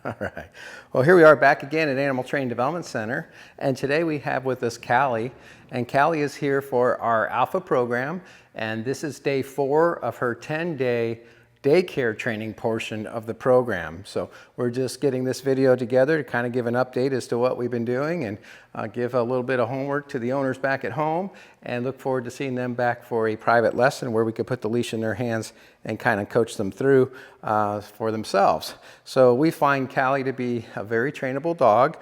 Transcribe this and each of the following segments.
All right. Well, here we are back again at Animal Training Development Center, and today we have with us Callie, and Callie is here for our Alpha program, and this is day 4 of her 10-day daycare training portion of the program. So we're just getting this video together to kind of give an update as to what we've been doing and give a little bit of homework to the owners back at home, and look forward to seeing them back for a private lesson where we could put the leash in their hands and kind of coach them through for themselves. So we find Callie to be a very trainable dog.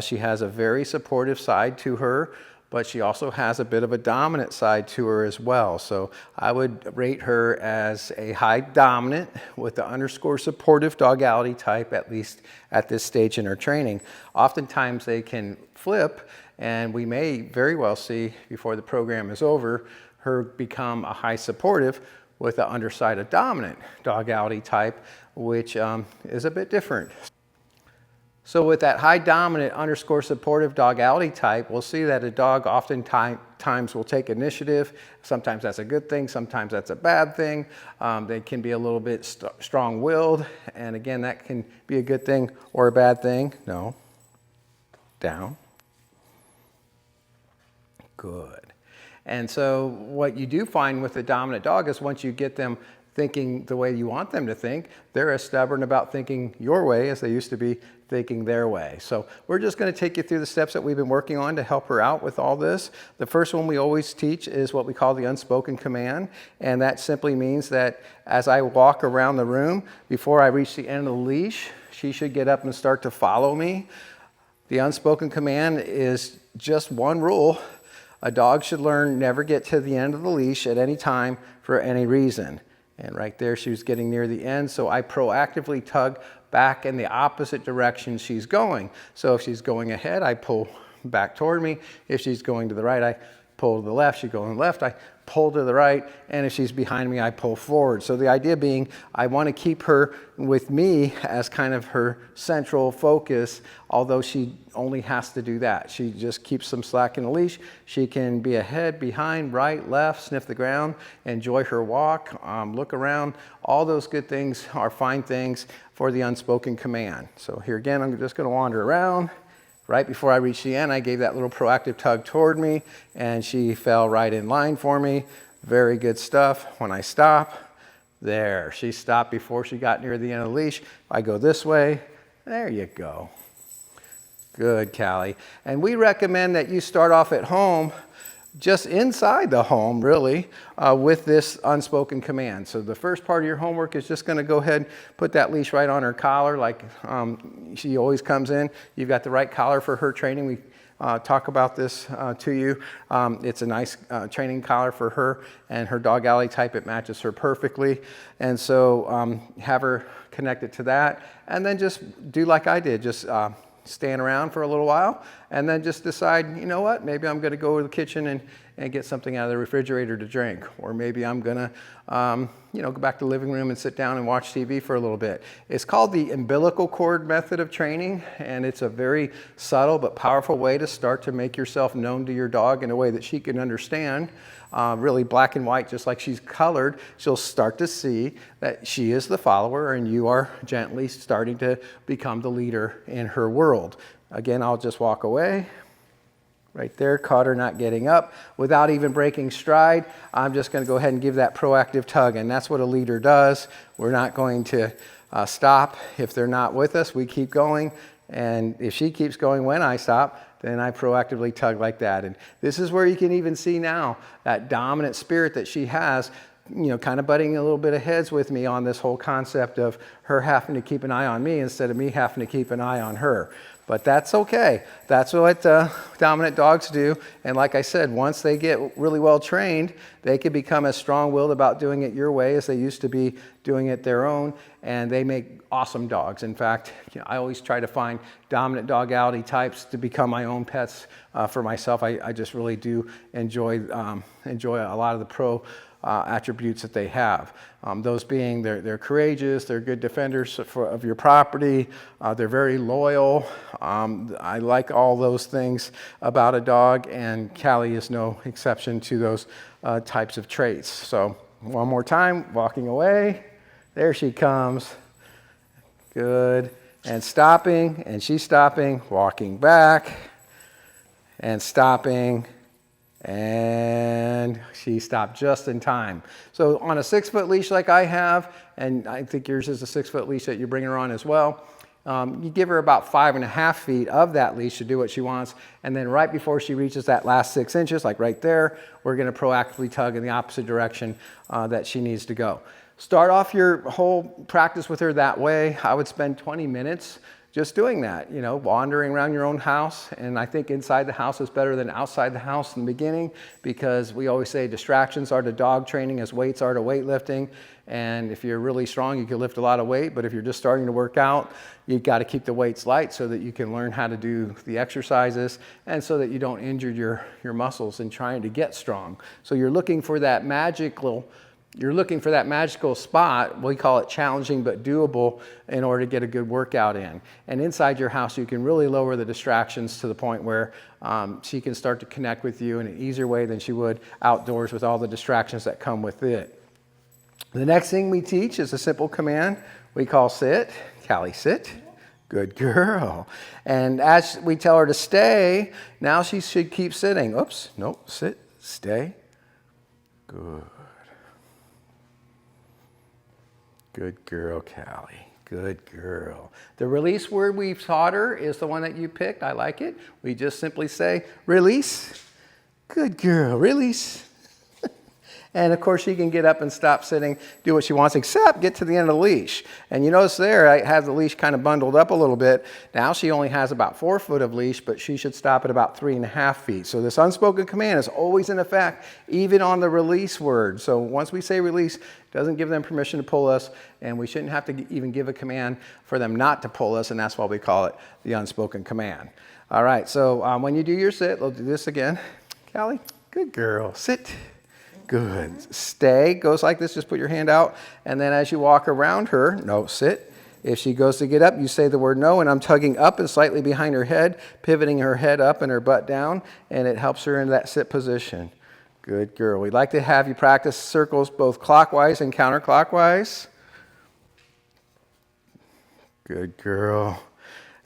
She has a very supportive side to her, but she also has a bit of a dominant side to her as well. So I would rate her as a high dominant with the underscore supportive dogality type, at least at this stage in her training. Oftentimes they can flip, and we may very well see before the program is over her become a high supportive with the underside of dominant dogality type, which is a bit different. So with that high dominant underscore supportive dogality type, we'll see that a dog oftentimes will take initiative. Sometimes that's a good thing, sometimes that's a bad thing. They can be a little bit strong-willed, and again, that can be a good thing or a bad thing. No. Down. Good. And so what you do find with the dominant dog is once you get them thinking the way you want them to think, they're as stubborn about thinking your way as they used to be thinking their way. So we're just going to take you through the steps that we've been working on to help her out with all this. The first one we always teach is what we call the unspoken command, and that simply means that as I walk around the room, before I reach the end of the leash, she should get up and start to follow me. The unspoken command is just one rule. A dog should learn never get to the end of the leash at any time for any reason. And right there, she was getting near the end, so I proactively tug back in the opposite direction she's going. So if she's going ahead, I pull back toward me. If she's going to the right, I pull to the left. She's going left, I pull to the right. And if she's behind me, I pull forward. So the idea being, I want to keep her with me as kind of her central focus, although she only has to do that. She just keeps some slack in the leash. She can be ahead, behind, right, left, sniff the ground, enjoy her walk, look around. All those good things are fine things for the unspoken command. So here again, I'm just going to wander around. Right before I reached the end, I gave that little proactive tug toward me, and she fell right in line for me. Very good stuff. When I stop, there, she stopped before she got near the end of the leash. I go this way, there you go. Good, Callie. And we recommend that you start off at home, just inside the home, really, with this unspoken command. So the first part of your homework is just going to go ahead and put that leash right on her collar like she always comes in. You've got the right collar for her training. We talk about this to you. It's a nice training collar for her and her dogality type. It matches her perfectly. And so have her connected to that, and then just do like I did. Just stand around for a little while, and then just decide, you know what, maybe I'm going to go to the kitchen and get something out of the refrigerator to drink, or maybe I'm going to go back to the living room and sit down and watch TV for a little bit. It's called the umbilical cord method of training, and it's a very subtle but powerful way to start to make yourself known to your dog in a way that she can understand. Really black and white, just like she's colored. She'll start to see that she is the follower and you are gently starting to become the leader in her world. Again, I'll just walk away. Right there, caught her not getting up. Without even breaking stride, I'm just going to go ahead and give that proactive tug, and that's what a leader does. We're not going to stop. If they're not with us, we keep going, and if she keeps going when I stop, then I proactively tug like that. And this is where you can even see now that dominant spirit that she has, kind of butting a little bit of heads with me on this whole concept of her having to keep an eye on me instead of me having to keep an eye on her. But that's okay. That's what dominant dogs do. And like I said, once they get really well trained, they can become as strong-willed about doing it your way as they used to be doing it their own. And they make awesome dogs. In fact, I always try to find dominant dogality types to become my own pets for myself. I just really do enjoy a lot of the pro attributes that they have. Those being they're courageous, they're good defenders of your property, they're very loyal. I like all those things about a dog, and Callie is no exception to those types of traits. So one more time, walking away. There she comes. Good. and stopping, and she's stopping, walking back, and stopping, and she stopped just in time. So on a 6-foot leash like I have, and I think yours is a 6-foot leash that you're bringing her on as well, you give her about 5.5 feet of that leash to do what she wants, and then right before she reaches that last 6 inches, like right there, we're going to proactively tug in the opposite direction that she needs to go. Start off your whole practice with her that way. I would spend 20 minutes just doing that, you know, wandering around your own house. And I think inside the house is better than outside the house in the beginning, because we always say distractions are to dog training as weights are to weightlifting. And if you're really strong, you can lift a lot of weight. But if you're just starting to work out, you've got to keep the weights light so that you can learn how to do the exercises and so that you don't injure your muscles in trying to get strong. So you're looking for that magical spot. We call it challenging but doable in order to get a good workout in. And inside your house, you can really lower the distractions to the point where she can start to connect with you in an easier way than she would outdoors with all the distractions that come with it. The next thing we teach is a simple command we call sit. Callie, sit. Good girl. And as we tell her to stay, now she should keep sitting. Oops, nope, sit, stay. Good. Good girl, Callie. Good girl. The release word we've taught her is the one that you picked. I like it. We just simply say, release. Good girl, release. And of course, she can get up and stop sitting, do what she wants, except get to the end of the leash. And you notice there, I have the leash kind of bundled up a little bit. Now she only has about 4 foot of leash, but she should stop at about 3.5 feet. So this unspoken command is always in effect, even on the release word. So once we say release, it doesn't give them permission to pull us, and we shouldn't have to even give a command for them not to pull us, and that's why we call it the unspoken command. All right, so when you do your sit, we'll do this again. Callie, good girl, sit. Good. Stay goes like this. Just put your hand out. And then as you walk around her, no, sit. If she goes to get up, you say the word no. And I'm tugging up and slightly behind her head, pivoting her head up and her butt down. And it helps her in that sit position. Good girl. We'd like to have you practice circles both clockwise and counterclockwise. Good girl.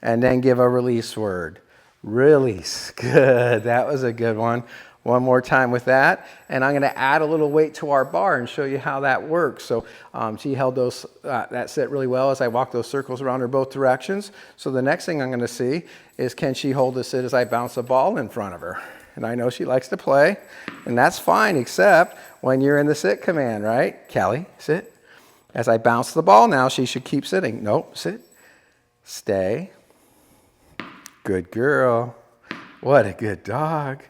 And then give a release word. Release. Good. That was a good one. One more time with that, and I'm going to add a little weight to our bar and show you how that works. So she held that sit really well as I walked those circles around her both directions. So the next thing I'm going to see is, can she hold the sit as I bounce a ball in front of her? And I know she likes to play, and that's fine, except when you're in the sit command, right? Callie, sit. As I bounce the ball now, she should keep sitting. Nope, sit. Stay. Good girl. What a good dog.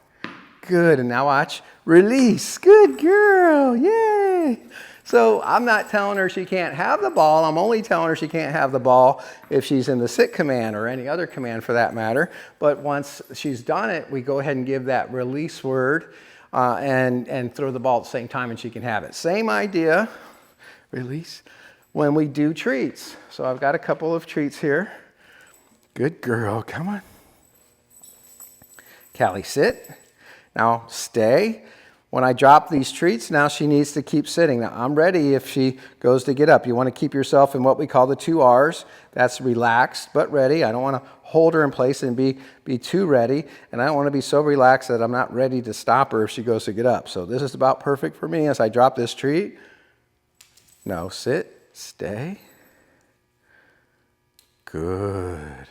Good, and now watch, release. Good girl, yay. So I'm not telling her she can't have the ball. I'm only telling her she can't have the ball if she's in the sit command or any other command for that matter. But once she's done it, we go ahead and give that release word and throw the ball at the same time and she can have it. Same idea, release, when we do treats. So I've got a couple of treats here. Good girl, come on. Callie, sit. Now stay. When I drop these treats, now she needs to keep sitting. Now I'm ready if she goes to get up. You want to keep yourself in what we call the 2 R's. That's relaxed but ready. I don't want to hold her in place and be too ready. And I don't want to be so relaxed that I'm not ready to stop her if she goes to get up. So this is about perfect for me as I drop this treat. No, sit, stay. Good.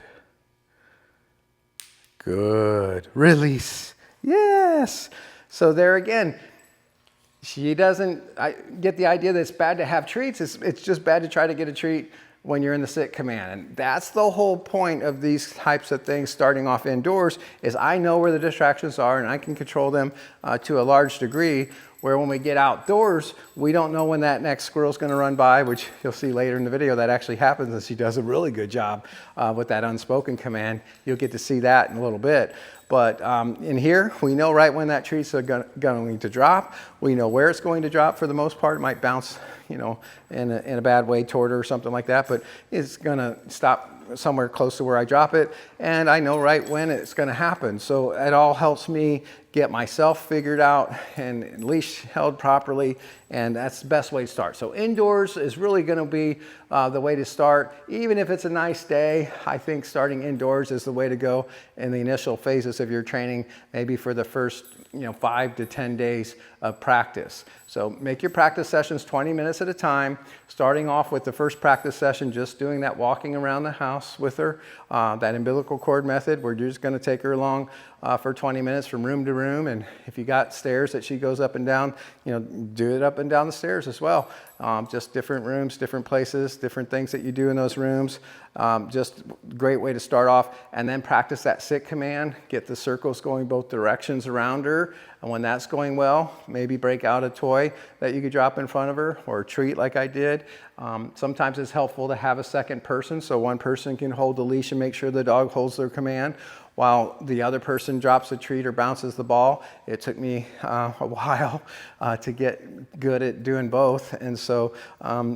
Good. Release. Yes. So there again, she doesn't get the idea that it's bad to have treats. It's just bad to try to get a treat when you're in the sit command. And that's the whole point of these types of things starting off indoors, is I know where the distractions are and I can control them to a large degree, where when we get outdoors, we don't know when that next squirrel's going to run by, which you'll see later in the video that actually happens, and she does a really good job with that unspoken command. You'll get to see that in a little bit. But in here, we know right when that treat's going to drop. We know where it's going to drop for the most part. It might bounce, you know, in a bad way toward her or something like that, but it's going to stop somewhere close to where I drop it, and I know right when it's going to happen. So it all helps me get myself figured out and leash held properly, and that's the best way to start. So indoors is really going to be the way to start. Even if it's a nice day, I think starting indoors is the way to go in the initial phases of your training, maybe for the first 5 to 10 days of practice. So make your practice sessions 20 minutes at a time, starting off with the first practice session, just doing that walking around the house with her, that umbilical cord method, where you're just going to take her along for 20 minutes from room to room. And if you got stairs that she goes up and down, do it up and down the stairs as well. Just different rooms, different places, different things that you do in those rooms. Just a great way to start off. And then practice that sit command, get the circles going both directions around her. And when that's going well, maybe break out a toy that you could drop in front of her, or a treat like I did. Sometimes it's helpful to have a second person, so one person can hold the leash and make sure the dog holds their command while the other person drops a treat or bounces the ball. It took me a while to get good at doing both. And so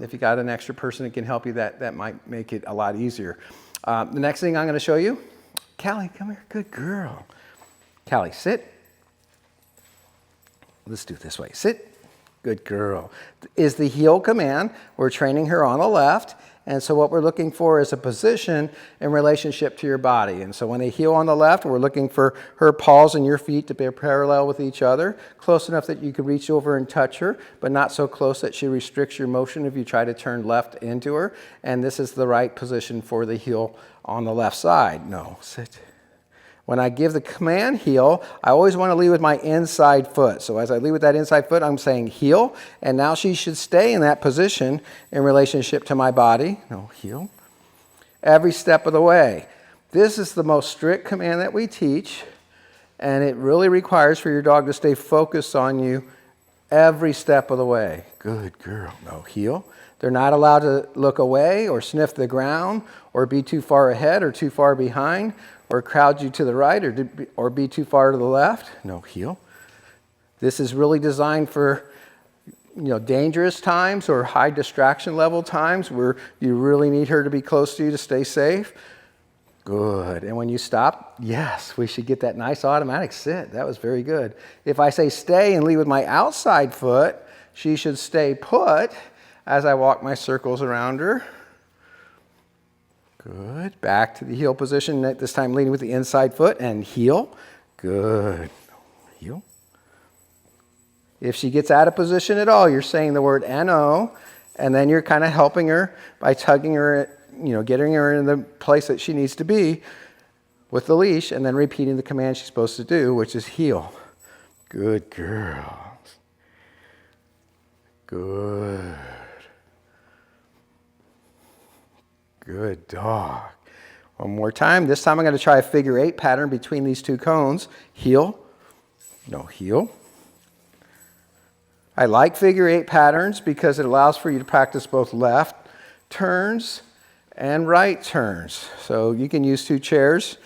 if you got an extra person that can help you, that might make it a lot easier. The next thing I'm going to show you, Callie, come here, good girl. Callie, sit. Let's do it this way. Sit. Good girl. Is the heel command. We're training her on the left. And so what we're looking for is a position in relationship to your body. And so when they heel on the left, we're looking for her paws and your feet to be parallel with each other, close enough that you can reach over and touch her, but not so close that she restricts your motion if you try to turn left into her. And this is the right position for the heel on the left side. No, sit. When I give the command heel, I always want to lead with my inside foot. So as I lead with that inside foot, I'm saying heel, and now she should stay in that position in relationship to my body. No, heel. Every step of the way. This is the most strict command that we teach, and it really requires for your dog to stay focused on you every step of the way. Good girl. No, heel. They're not allowed to look away or sniff the ground or be too far ahead or too far behind, or crowd you to the right or be too far to the left. No, heel. This is really designed for dangerous times or high distraction level times where you really need her to be close to you to stay safe. Good. And when you stop, yes, we should get that nice automatic sit. That was very good. If I say stay and lead with my outside foot, she should stay put as I walk my circles around her. Good. Back to the heel position, this time leading with the inside foot and heel. Good. Heel. If she gets out of position at all, you're saying the word NO, and then you're kind of helping her by tugging her, getting her in the place that she needs to be with the leash, and then repeating the command she's supposed to do, which is heel. Good girl. Good. Good dog. One more time. This time I'm going to try a figure 8 pattern between these two cones. Heel. No, heel. I like figure 8 patterns because it allows for you to practice both left turns and right turns. So you can use 2 chairs,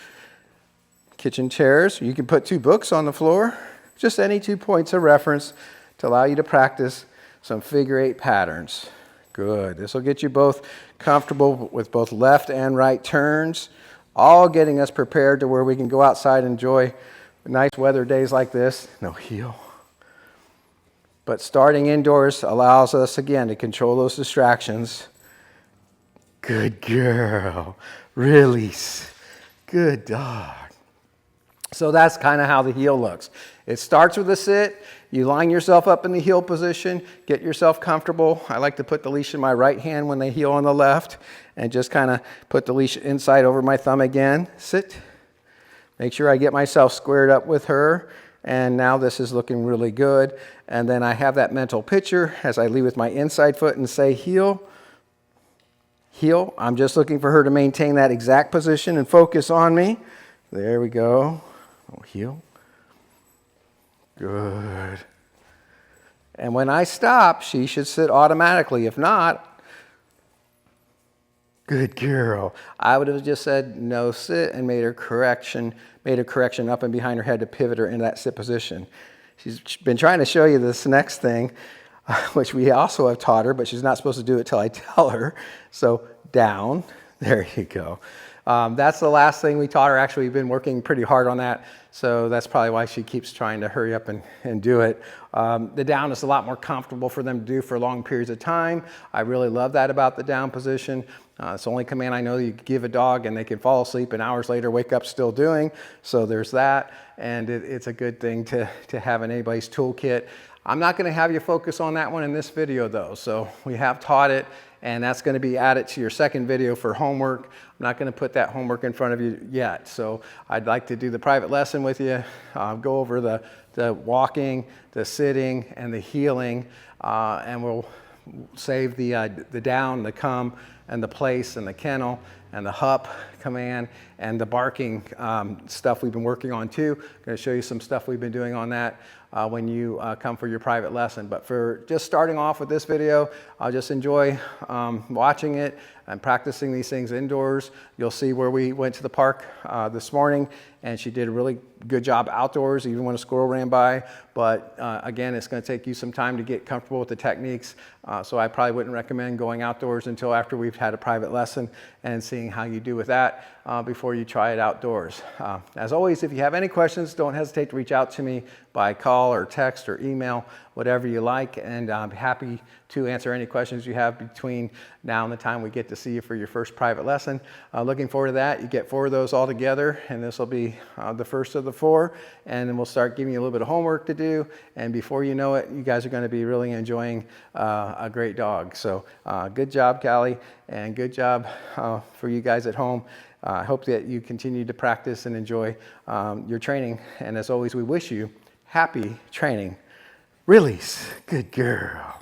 kitchen chairs. You can put 2 books on the floor. Just any 2 points of reference to allow you to practice some figure 8 patterns. Good. This will get you both comfortable with both left and right turns, all getting us prepared to where we can go outside and enjoy nice weather days like this. No, heel. But starting indoors allows us, again, to control those distractions. Good girl. Release. Good dog. So that's kind of how the heel looks. It starts with a sit. You line yourself up in the heel position, get yourself comfortable. I like to put the leash in my right hand when they heel on the left, and just kind of put the leash inside over my thumb again. Sit. Make sure I get myself squared up with her. And now this is looking really good. And then I have that mental picture as I lead with my inside foot and say heel. Heel. I'm just looking for her to maintain that exact position and focus on me. There we go. Oh, heel. Good. And when I stop, she should sit automatically. If not, good girl. I would have just said no sit and made a correction up and behind her head to pivot her into that sit position. She's been trying to show you this next thing, which we also have taught her, but she's not supposed to do it till I tell her. So down, There you go. That's the last thing we taught her. Actually, we've been working pretty hard on that, so that's probably why she keeps trying to hurry up and do it. The down is a lot more comfortable for them to do for long periods of time. I really love that about the down position. It's the only command I know that you can give a dog and they can fall asleep and hours later wake up still doing. So there's that, and it's a good thing to have in anybody's toolkit. I'm not going to have you focus on that one in this video though. So we have taught it, and that's going to be added to your second video for homework. I'm not going to put that homework in front of you yet. So I'd like to do the private lesson with you, go over the walking, the sitting, and the heeling, and we'll save the down, the come, and the place, and the kennel, and the hup command, and the barking stuff we've been working on too. I'm going to show you some stuff we've been doing on that when you come for your private lesson. But for just starting off with this video, I'll just enjoy watching it and practicing these things indoors. You'll see where we went to the park this morning, and she did a really good job outdoors, even when a squirrel ran by. But again, it's going to take you some time to get comfortable with the techniques. So I probably wouldn't recommend going outdoors until after we've had a private lesson and seeing how you do with that before you try it outdoors. As always, if you have any questions, don't hesitate to reach out to me by call or text or email, whatever you like, and I'm happy to answer any questions you have between now and the time we get to see you for your first private lesson. Looking forward to that. You get 4 of those all together, and this will be the first of the 4, and then we'll start giving you a little bit of homework to do, and before you know it, you guys are going to be really enjoying a great dog. So good job, Callie, and good job for you guys at home. I hope that you continue to practice and enjoy your training, and as always, we wish you happy training. Release. Good girl.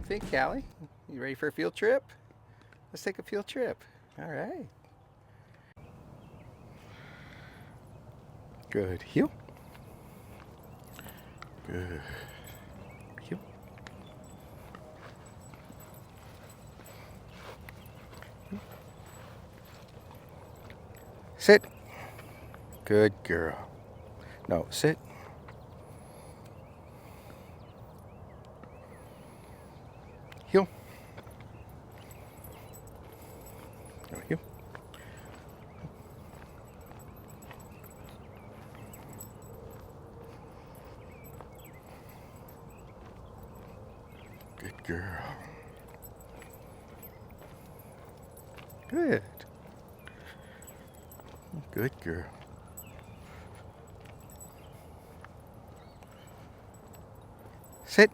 Think, Callie? You ready for a field trip? Let's take a field trip. All right. Good. Heel. Good. Heel. Sit. Good girl. No, sit. Heel. No, heel. Good girl. Good. Good girl. Sit.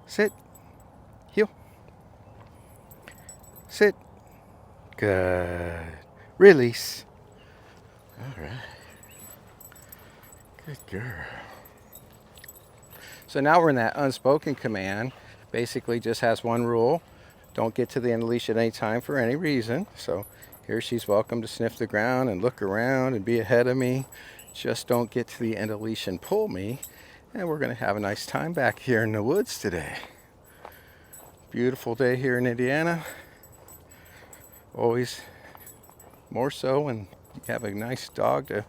Sit. Sit. Good. Release. All right. Good girl. So now we're in that unspoken command. Basically just has one rule. Don't get to the end of the leash at any time for any reason. So here she's welcome to sniff the ground and look around and be ahead of me. Just don't get to the end of the leash and pull me. And we're going to have a nice time back here in the woods today. Beautiful day here in Indiana. Always more so when you have a nice dog to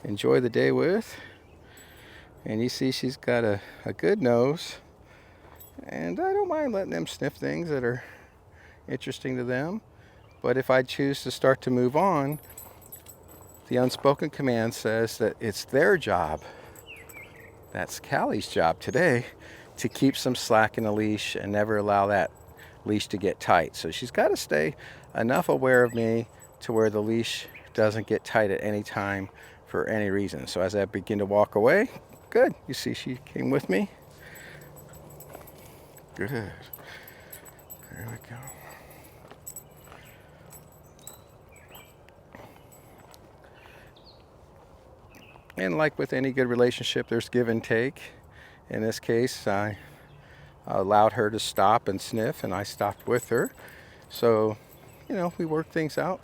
enjoy the day with. And you see she's got a good nose. And I don't mind letting them sniff things that are interesting to them. But if I choose to start to move on, the unspoken command says that it's their job, that's Callie's job today, to keep some slack in the leash and never allow that leash to get tight. So she's got to stay enough aware of me to where the leash doesn't get tight at any time for any reason. So as I begin to walk away, good. You see she came with me. Good. There we go. And like with any good relationship, there's give and take. In this case, I allowed her to stop and sniff, and I stopped with her. So, you know, we work things out.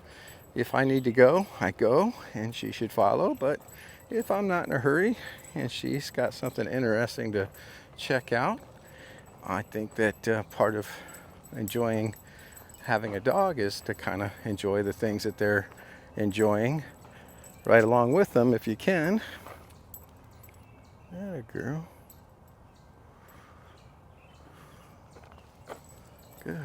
If I need to go, I go, and she should follow. But if I'm not in a hurry and she's got something interesting to check out, I think that part of enjoying having a dog is to kind of enjoy the things that they're enjoying right along with them if you can. There, girl. Good.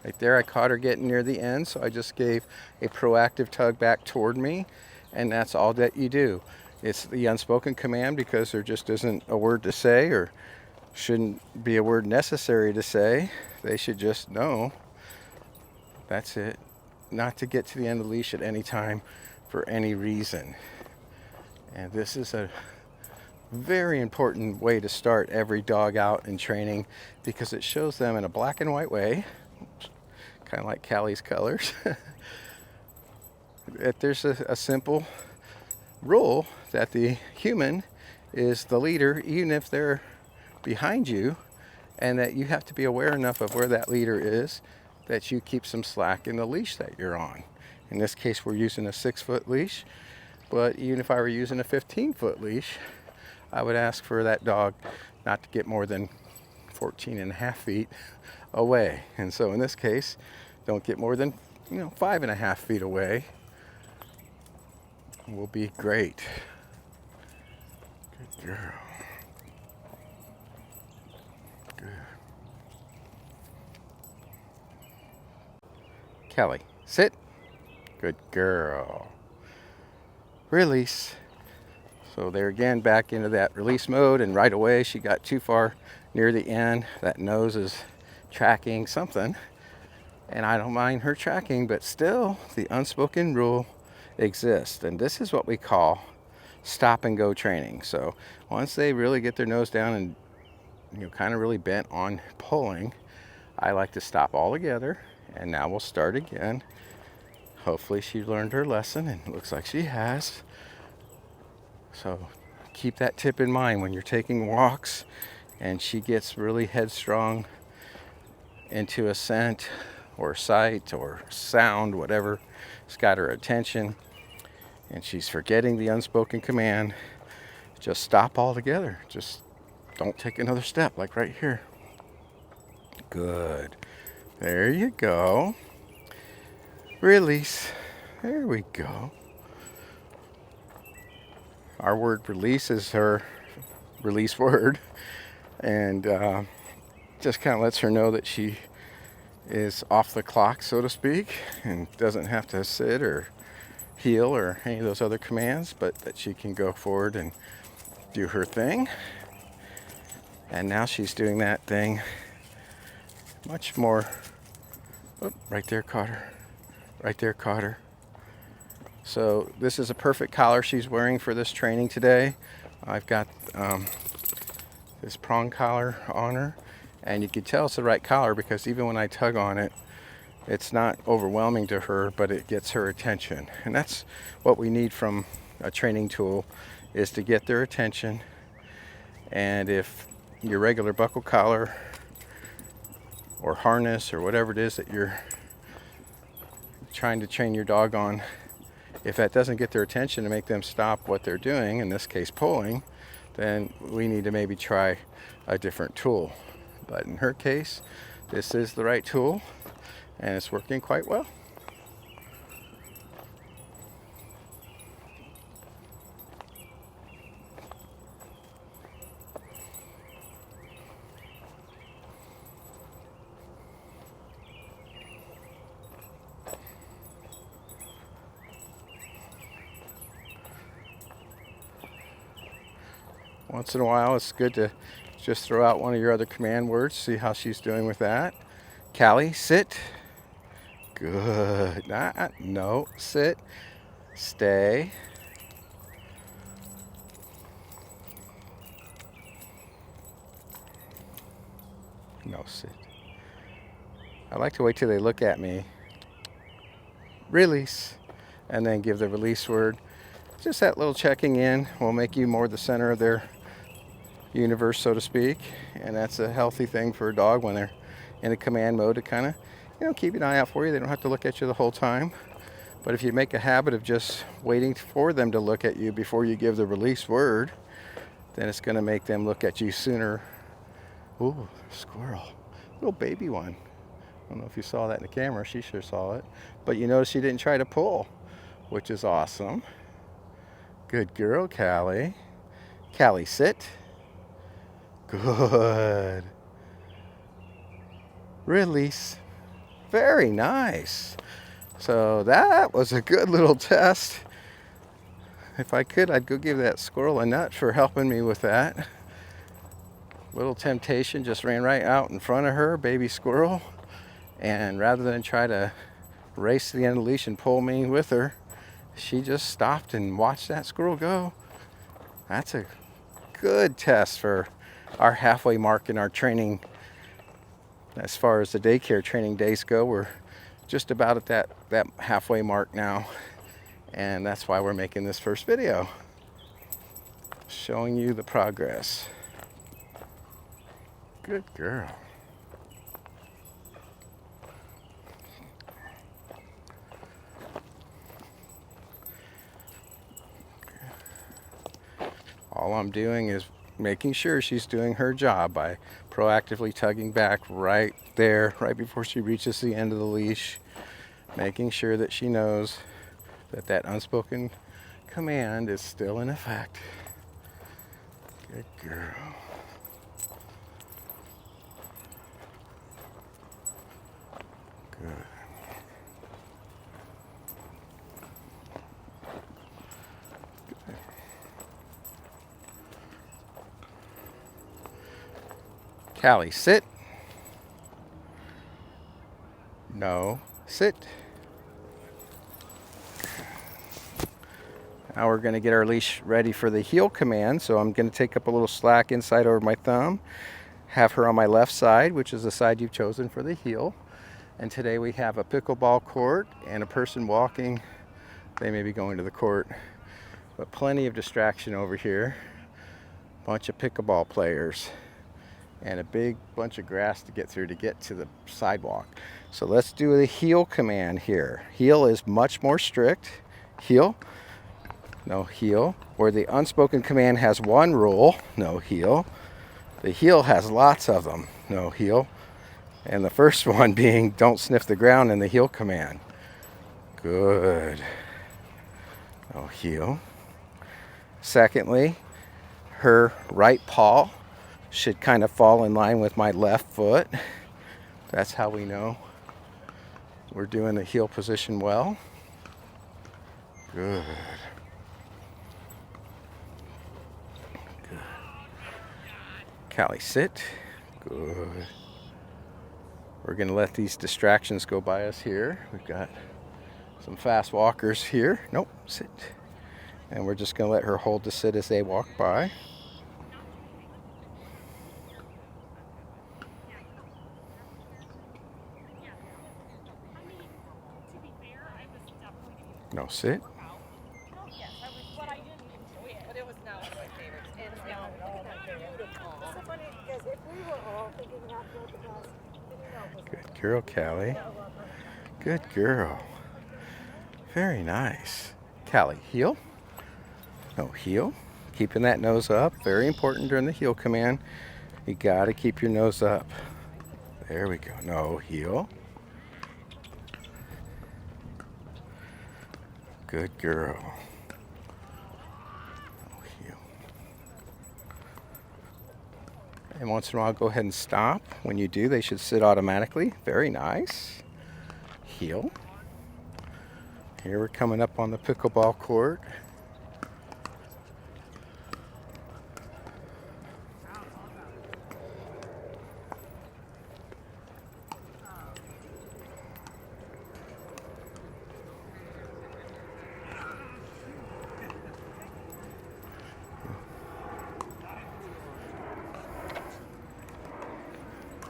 Right there, I caught her getting near the end, so I just gave a proactive tug back toward me, and that's all that you do. It's the unspoken command because there just isn't a word to say, or shouldn't be a word necessary to say. They should just know. That's it. Not to get to the end of the leash at any time for any reason. And this is a very important way to start every dog out in training because it shows them in a black and white way, kind of like Callie's colors, that there's a simple rule that the human is the leader even if they're behind you, and that you have to be aware enough of where that leader is that you keep some slack in the leash that you're on. In this case, we're using a 6-foot leash, but even if I were using a 15-foot leash, I would ask for that dog not to get more than 14.5 feet away. And so in this case, don't get more than 5.5 feet away. Will be great. Good girl. Good. Callie, sit. Good girl. Release. So there again, back into that release mode, and right away she got too far near the end. That nose is tracking something, and I don't mind her tracking, but still the unspoken rule exists, and this is what we call stop and go training. So once they really get their nose down and kind of really bent on pulling, I like to stop altogether, and now we'll start again. Hopefully she learned her lesson, and it looks like she has. So keep that tip in mind when you're taking walks and she gets really headstrong into a scent or sight or sound, whatever has got her attention, and she's forgetting the unspoken command. Just stop altogether. Just don't take another step, like right here. Good. There you go. Release. There we go. Our word release is her release word, and just kind of lets her know that she is off the clock, so to speak, and doesn't have to sit or heel or any of those other commands, but that she can go forward and do her thing. And now she's doing that thing much more. Oh, right there, caught her. Right there, caught her. So this is a perfect collar she's wearing for this training today. I've got this prong collar on her, and you can tell it's the right collar because even when I tug on it, It's not overwhelming to her, but it gets her attention. And that's what we need from a training tool, is to get their attention. And if your regular buckle collar or harness or whatever it is that you're trying to train your dog on, if that doesn't get their attention to make them stop what they're doing, in this case pulling, then we need to maybe try a different tool. But in her case, this is the right tool, and it's working quite well. Once in a while, it's good to just throw out one of your other command words, see how she's doing with that. Callie, sit. Good. No, sit. Stay. No, sit. I like to wait till they look at me. Release. And then give the release word. Just that little checking in will make you more the center of their universe, so to speak. And that's a healthy thing for a dog when they're in a command mode, to kind of, keep an eye out for you. They don't have to look at you the whole time. But if you make a habit of just waiting for them to look at you before you give the release word, then it's going to make them look at you sooner. Ooh, squirrel. Little baby one. I don't know if you saw that in the camera. She sure saw it. But you notice she didn't try to pull, which is awesome. Good girl, Callie. Callie, sit. Good. Release. Very nice. So that was a good little test. If I could, I'd go give that squirrel a nut for helping me with that. Little temptation, just ran right out in front of her, baby squirrel. And rather than try to race to the end of the leash and pull me with her, she just stopped and watched that squirrel go. That's a good test for our halfway mark in our training. As far as the daycare training days go, we're just about at that halfway mark now. And that's why we're making this first video, showing you the progress. Good girl. All I'm doing is making sure she's doing her job by proactively tugging back right there, right before she reaches the end of the leash, making sure that she knows that that unspoken command is still in effect. Good girl. Good. Callie, sit. No, sit. Now we're going to get our leash ready for the heel command. So I'm going to take up a little slack inside over my thumb, have her on my left side, which is the side you've chosen for the heel. And today we have a pickleball court and a person walking. They may be going to the court, but plenty of distraction over here. Bunch of pickleball players and a big bunch of grass to get through to get to the sidewalk. So let's do the heel command here. Heel is much more strict. Heel, no heel. Where the unspoken command has one rule, no heel. The heel has lots of them, no heel. And the first one being don't sniff the ground in the heel command. Good. No heel. Secondly, her right paw should kind of fall in line with my left foot. That's how we know we're doing the heel position well. Good. Good. Callie, sit. Good. We're going to let these distractions go by us here. We've got some fast walkers here. Nope, sit. And we're just going to let her hold the sit as they walk by. No, sit. Yes, I was, but I didn't enjoy it. But it was not one of my favorites. It's now beautiful. It's so funny because if we were all thinking that both of us, then you know it was Good girl, Callie. Good girl. Very nice. Callie, heel. No, heel. Keeping that nose up. Very important during the heel command. You got to keep your nose up. There we go. No, heel. Good girl. No, heel. And once in a while, go ahead and stop. When you do, they should sit automatically. Very nice. Heel. Here we're coming up on the pickleball court.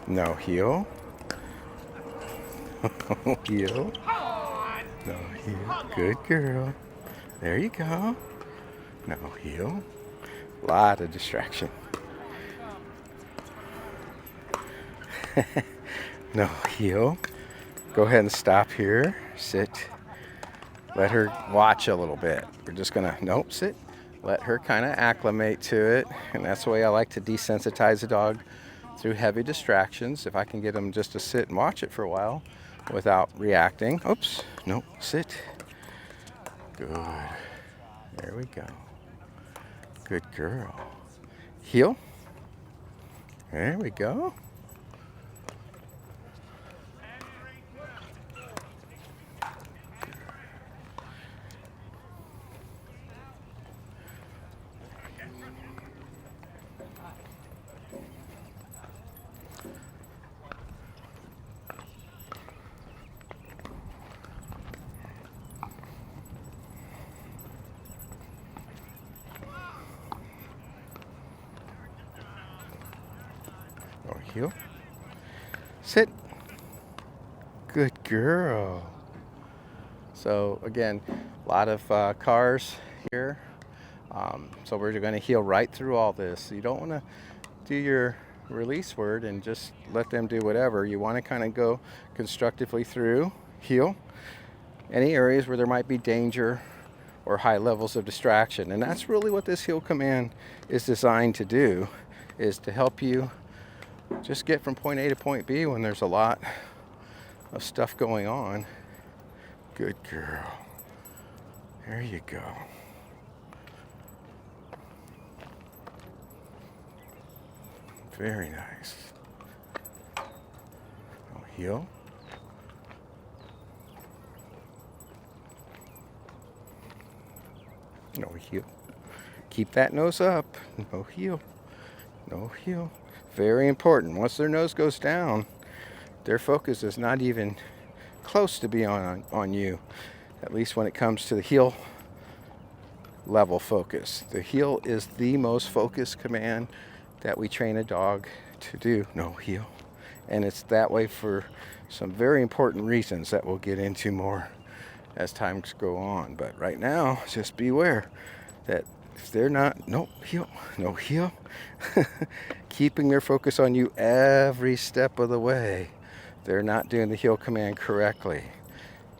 No, heel. Heel. No, heel. Good girl. There you go. No, heel. Lot of distraction. No, heel. Go ahead and stop here. Sit. Let her watch a little bit. We're just gonna, nope, sit. Let her kind of acclimate to it. And that's the way I like to desensitize a dog, through heavy distractions. If I can get them just to sit and watch it for a while without reacting. Oops, nope, sit. Good. There we go. Good girl. Heel. There we go. Or heel. Sit. Good girl. So again, a lot of cars here. So we're going to heel right through all this. You don't want to do your release word and just let them do whatever. You want to kind of go constructively through, heel, any areas where there might be danger or high levels of distraction. And that's really what this heel command is designed to do, is to help you just get from point A to point B when there's a lot of stuff going on. Good girl. There you go. Very nice. Oh, heel. No heel. Keep that nose up. No heel. No heel. Very important. Once their nose goes down, their focus is not even close to be on you, at least when it comes to the heel level focus. The heel is the most focused command that we train a dog to do. No heel. And it's that way for some very important reasons that we'll get into more as times go on. But right now, just beware that if they're not, no heel, no heel, keeping their focus on you every step of the way, they're not doing the heel command correctly.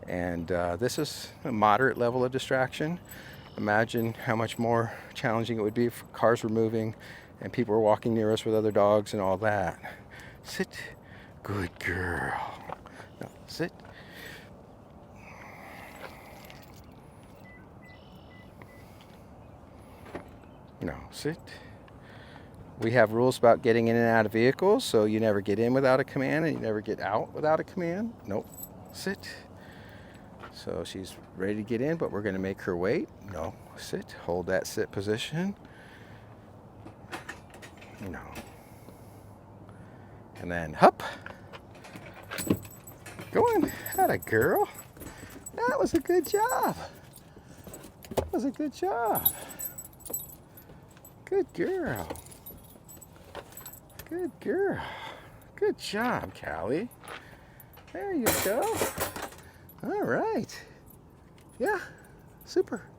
And this is a moderate level of distraction. Imagine how much more challenging it would be if cars were moving and people were walking near us with other dogs and all that. Sit. Good girl. No, sit. No, sit. We have rules about getting in and out of vehicles, so you never get in without a command and you never get out without a command. Nope. Sit. So she's ready to get in, but we're going to make her wait. No, sit. Hold that sit position. No. And then hup. Go on. Atta girl. That was a good job. That was a good job. Good girl. Good girl. Good job, Callie. There you go. All right. Yeah. Super.